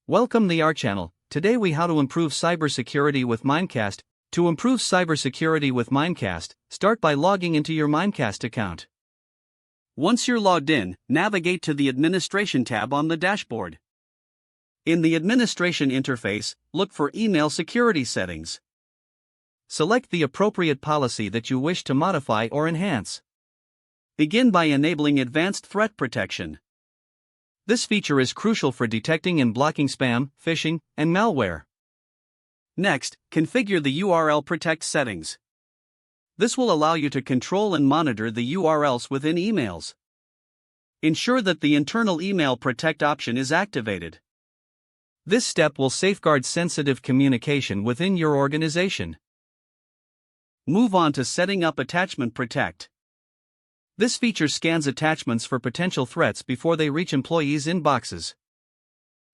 Welcome to our channel. Today we how to improve cybersecurity with Mimecast. To improve cybersecurity with Mimecast, start by logging into your Mimecast account. Once you're logged in, navigate to the Administration tab on the dashboard. In the Administration interface, look for Email Security Settings. Select the appropriate policy that you wish to modify or enhance. Begin by enabling Advanced Threat Protection. This feature is crucial for detecting and blocking spam, phishing, and malware. Next, configure the URL Protect settings. This will allow you to control and monitor the URLs within emails. Ensure that the Internal Email Protect option is activated. This step will safeguard sensitive communication within your organization. Move on to setting up Attachment Protect. This feature scans attachments for potential threats before they reach employees' inboxes.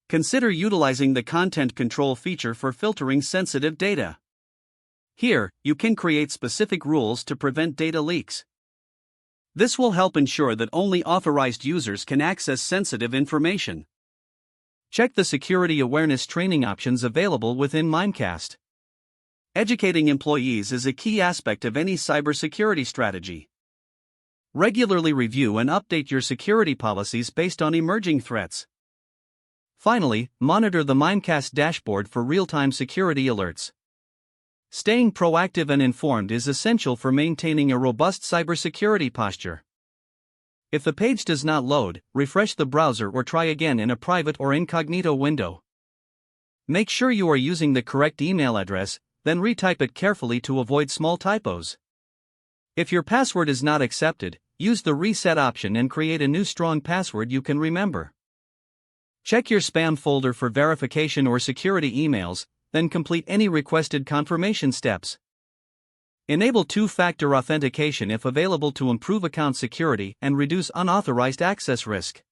Consider utilizing the Content Control feature for filtering sensitive data. Here, you can create specific rules to prevent data leaks. This will help ensure that only authorized users can access sensitive information. Check the security awareness training options available within Mimecast. Educating employees is a key aspect of any cybersecurity strategy. Regularly review and update your security policies based on emerging threats. Finally, monitor the Mimecast dashboard for real-time security alerts. Staying proactive and informed is essential for maintaining a robust cybersecurity posture. If the page does not load, refresh the browser or try again in a private or incognito window. Make sure you are using the correct email address, then retype it carefully to avoid small typos. If your password is not accepted, use the reset option and create a new strong password you can remember. Check your spam folder for verification or security emails, then complete any requested confirmation steps. Enable two-factor authentication if available to improve account security and reduce unauthorized access risk.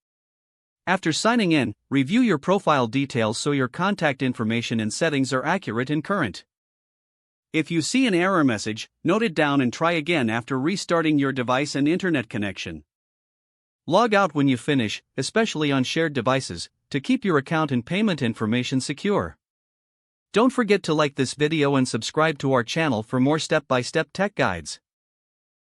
After signing in, review your profile details so your contact information and settings are accurate and current. If you see an error message, note it down and try again after restarting your device and internet connection. Log out when you finish, especially on shared devices, to keep your account and payment information secure. Don't forget to like this video and subscribe to our channel for more step-by-step tech guides.